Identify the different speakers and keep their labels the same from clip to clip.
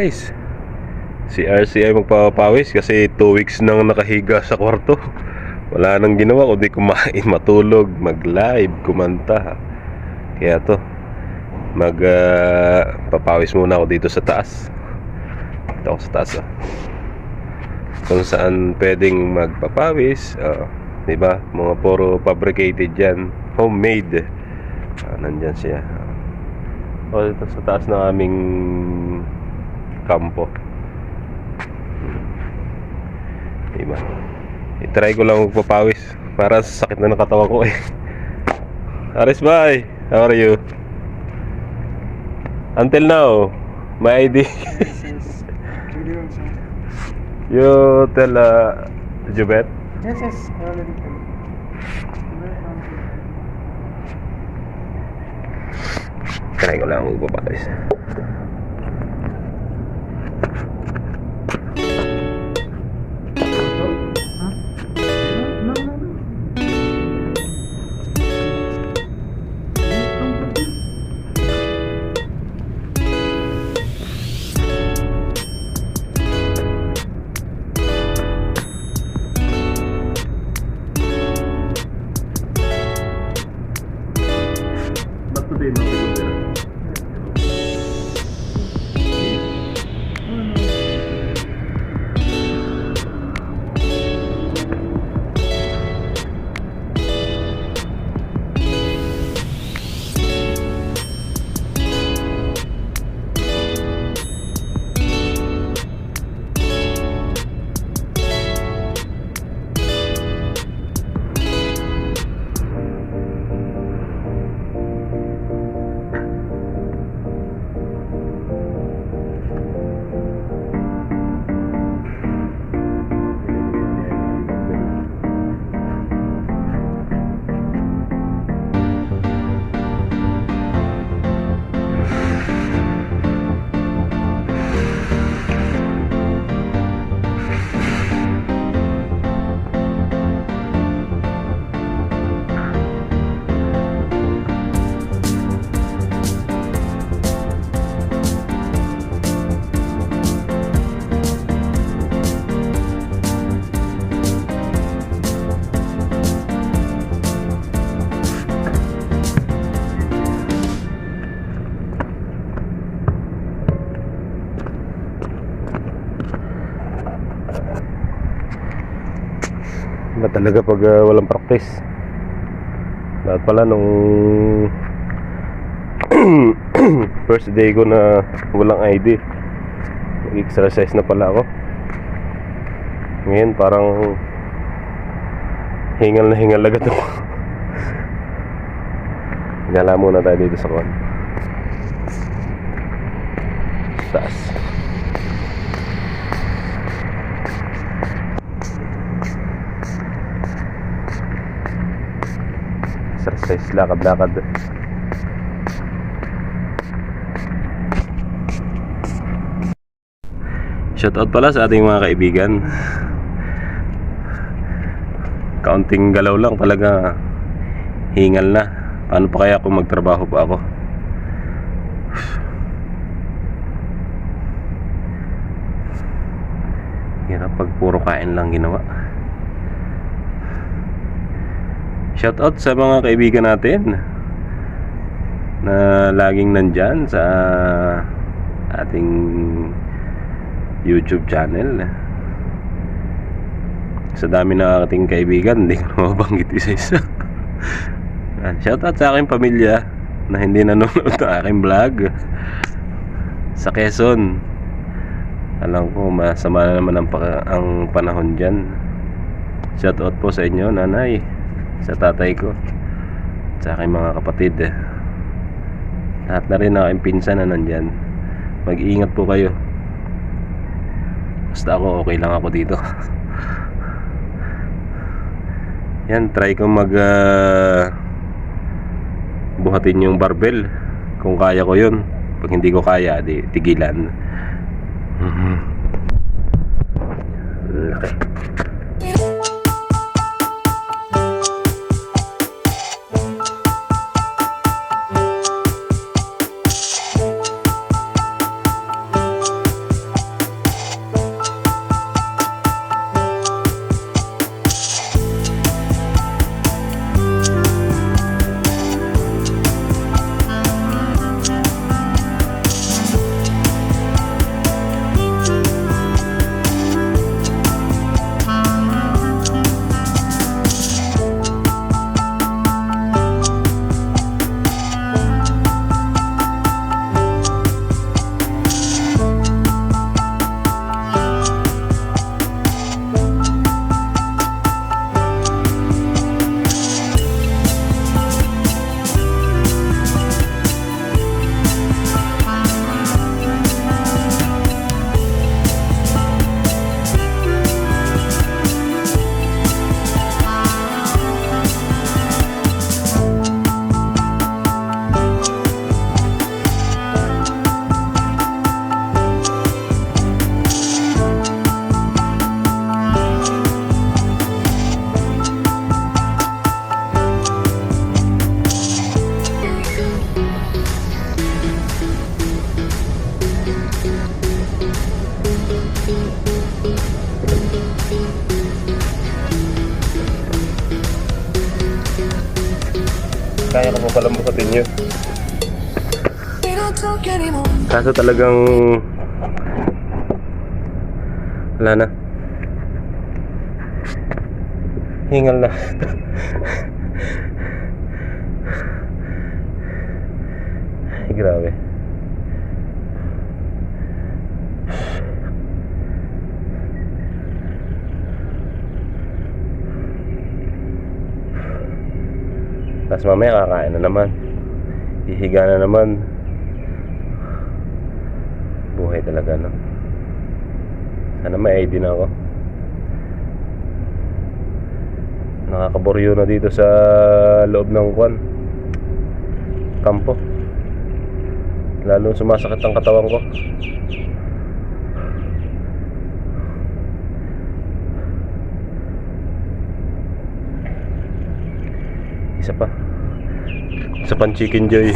Speaker 1: guys, si RC ay magpapawis kasi 2 weeks nang nakahiga sa kwarto. Wala nang ginawa kundi kumain, matulog, mag-live, kumanta. Kaya to, papawis muna ako dito sa taas. Dito ako sa taas, kung saan pwedeng magpapawis, diba? Mga puro fabricated yan, homemade. Nandyan siya. Dito sa taas ng aming kampo. Diba? I-try ko lang magpapawis para sa sakit na ng katawan ko Aris, bye! How are you? Until now, my ID. You tell Jubet?
Speaker 2: Yes, I already told.
Speaker 1: Try ko lang magpapawis. Ba talaga pag walang practice? Lahat pala nung first day ko na walang ID, nag-exercise na pala ako. Ngayon parang hingal na hingal agad ako. Gala muna tayo dito sa kwan, taas. Exercise, lakad-lakad. Shoutout pala sa ating mga kaibigan. Kaunting galaw lang talaga hingal na. Paano pa kaya kung magtrabaho pa ako? Hirap pag puro kain lang ginawa. Shoutout sa mga kaibigan natin na laging nandyan sa ating YouTube channel. Sa dami ng ating kaibigan, hindi ko na mabanggit isa-isa. Shoutout sa aking pamilya na hindi nanonood ng aking vlog sa Quezon. Alam ko masama na naman ang panahon dyan. Shoutout po sa inyo, nanay, sa tatay ko, sa aking mga kapatid. Lahat na rin ang aking pinsan na nandyan. Mag-iingat po kayo. Basta ako, okay lang ako dito. Yan, try ko buhatin yung barbell kung kaya ko yun. Pag hindi ko kaya, di tigilan. Laki. Kaya ko pa palang bukatin nyo. Kaso talagang wala na. Hingal na. Ay, grabe. Tapos mamaya kakain na naman. Hihiga na naman. Buhay talaga, no? Sana may ID na ako. Nakakaboryo na dito sa loob ng kampo. Lalo sumasakit ang katawan ko. Isa pang Chicken Joy.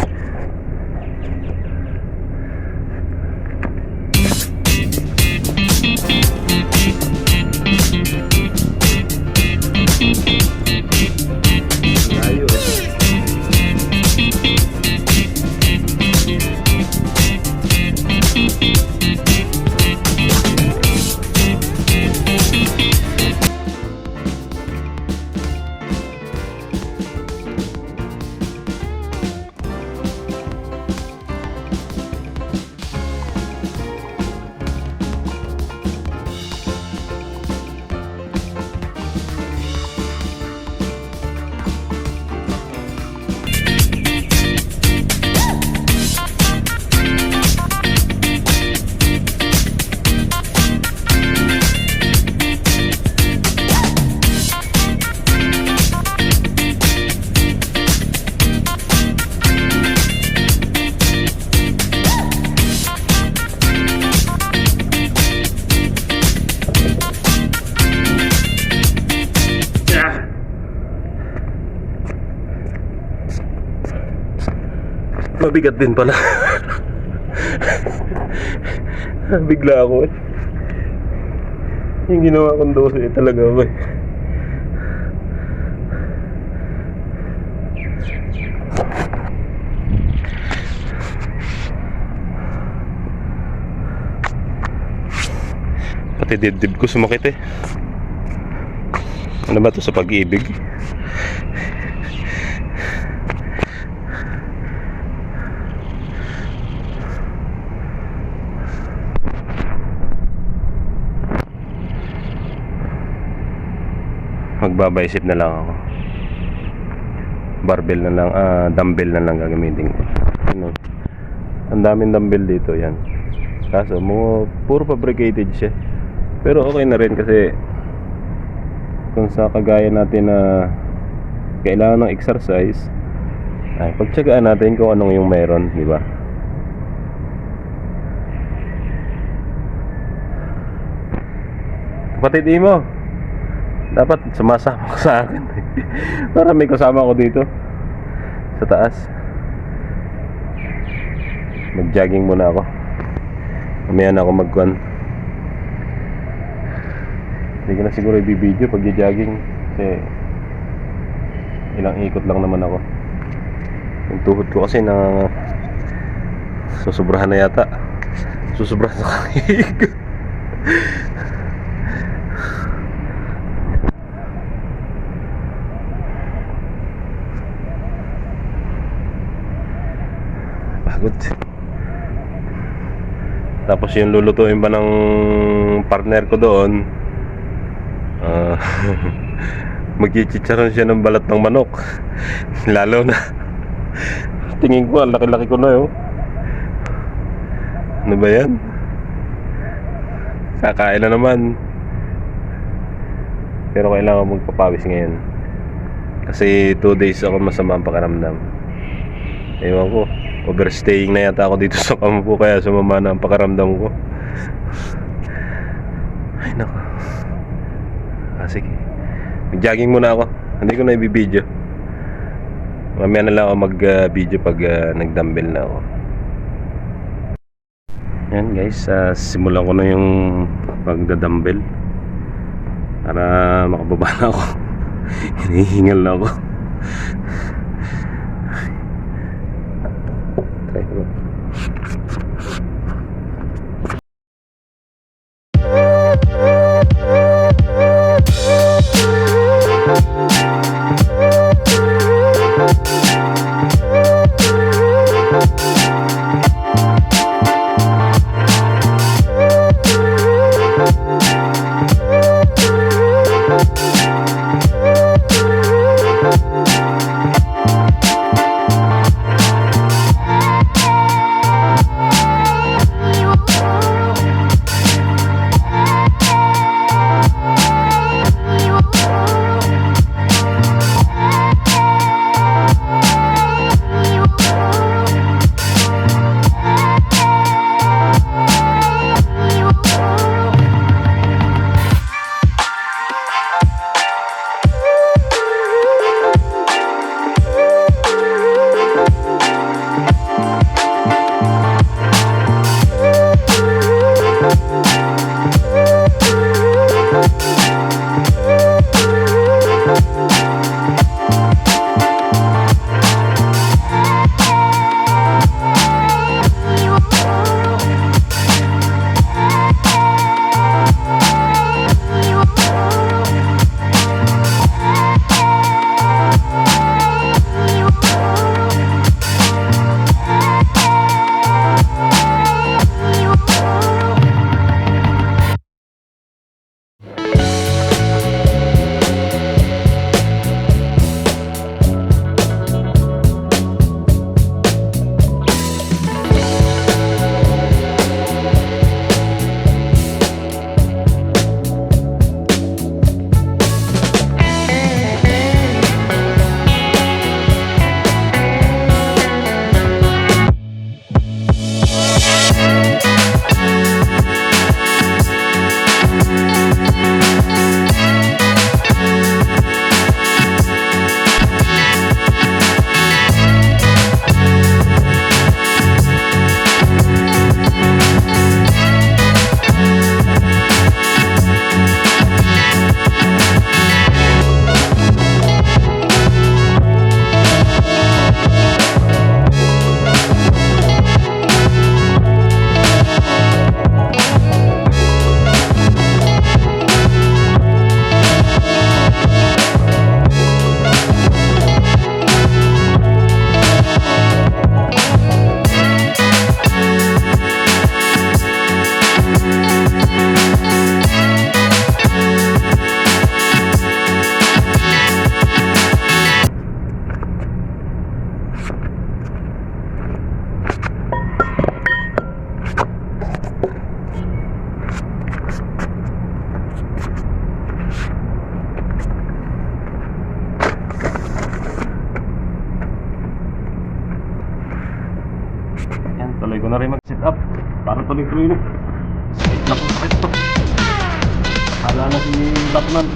Speaker 1: Mabigat din pala. Bigla ako eh. Yung ginawa kong 12 talaga ako eh. Pati dibdib ko sumakit eh. Ano ba to sa pag-ibig? Magbabaisip na lang ako. Barbell na lang, dumbbell na lang gagamitin ko. Ano? Ang daming dumbbell dito, yan. Kaso puro fabricated siya. Pero okay na rin kasi kung sa kagaya natin na kailangan ng exercise, ay pagtsagaan natin kung anong yung meron, di ba? Kapatid Imo, dapat sumasama ka sa akin. Para may kasama ako dito sa taas. Mag-jogging muna ako. Mamaya na ako mag-con. Hindi ko na siguro i-video pag i-jogging kasi ilang ikot lang naman ako. Yung tuhod ko kasi na susubrahan na yata. Susubrahan sa kakikot. Pagod. Tapos yung lulutuin pa ng partner ko doon, magchichicharon siya ng balat ng manok. Lalo na tingin ko ang laki-laki ko na yun. Ano ba yan? Kakain na naman. Pero kailangan magpapawis ngayon kasi 2 days ako masama ang pakiramdam. Ewan ko, overstaying na yata ako dito sa kampo kaya sumama na ang pakiramdam ko. Ay nako. Sige, mag-jogging muna ako. Hindi ko na i-video. Mamaya na lang ako mag-video pag nag-dumbbell na ako. Yan guys, simulan ko na yung pagda-dumbbell para makababa na ako. Hinihingal na ako. ko na rin mag-sit up para tuloy-tuloy na. Naku, sakit to. Hala na si Batman.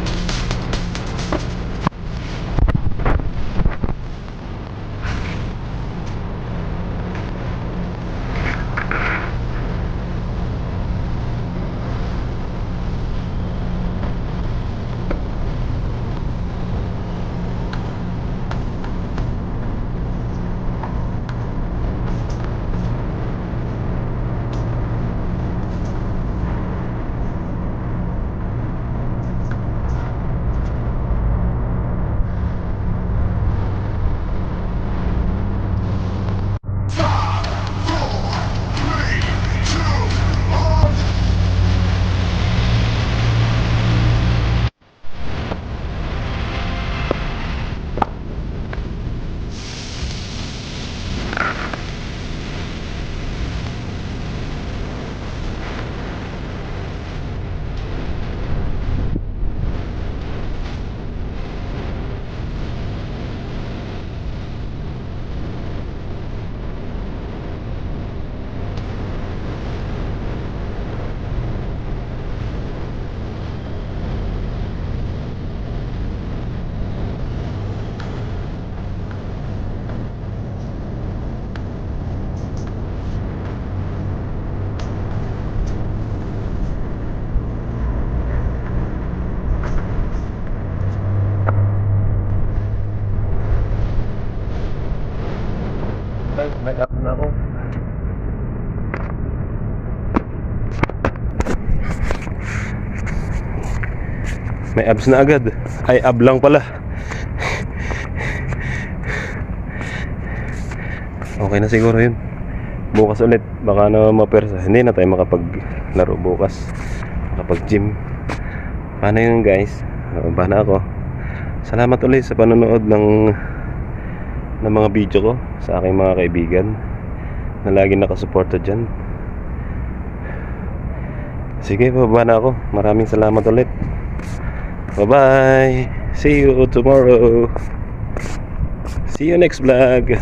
Speaker 1: May up na ako. May abs na agad. Ay, ab lang pala. Okay na siguro yun. Bukas ulit. Baka na mapersa. Hindi na tayo makapaglaro bukas. Makapag-gym. Paano yun guys? Ba na ako. Salamat ulit sa panonood ng mga video ko sa aking mga kaibigan na lagi nakasuporta dyan. Sige, baba na ako. Maraming salamat ulit. Bye bye. See you tomorrow. See you next vlog.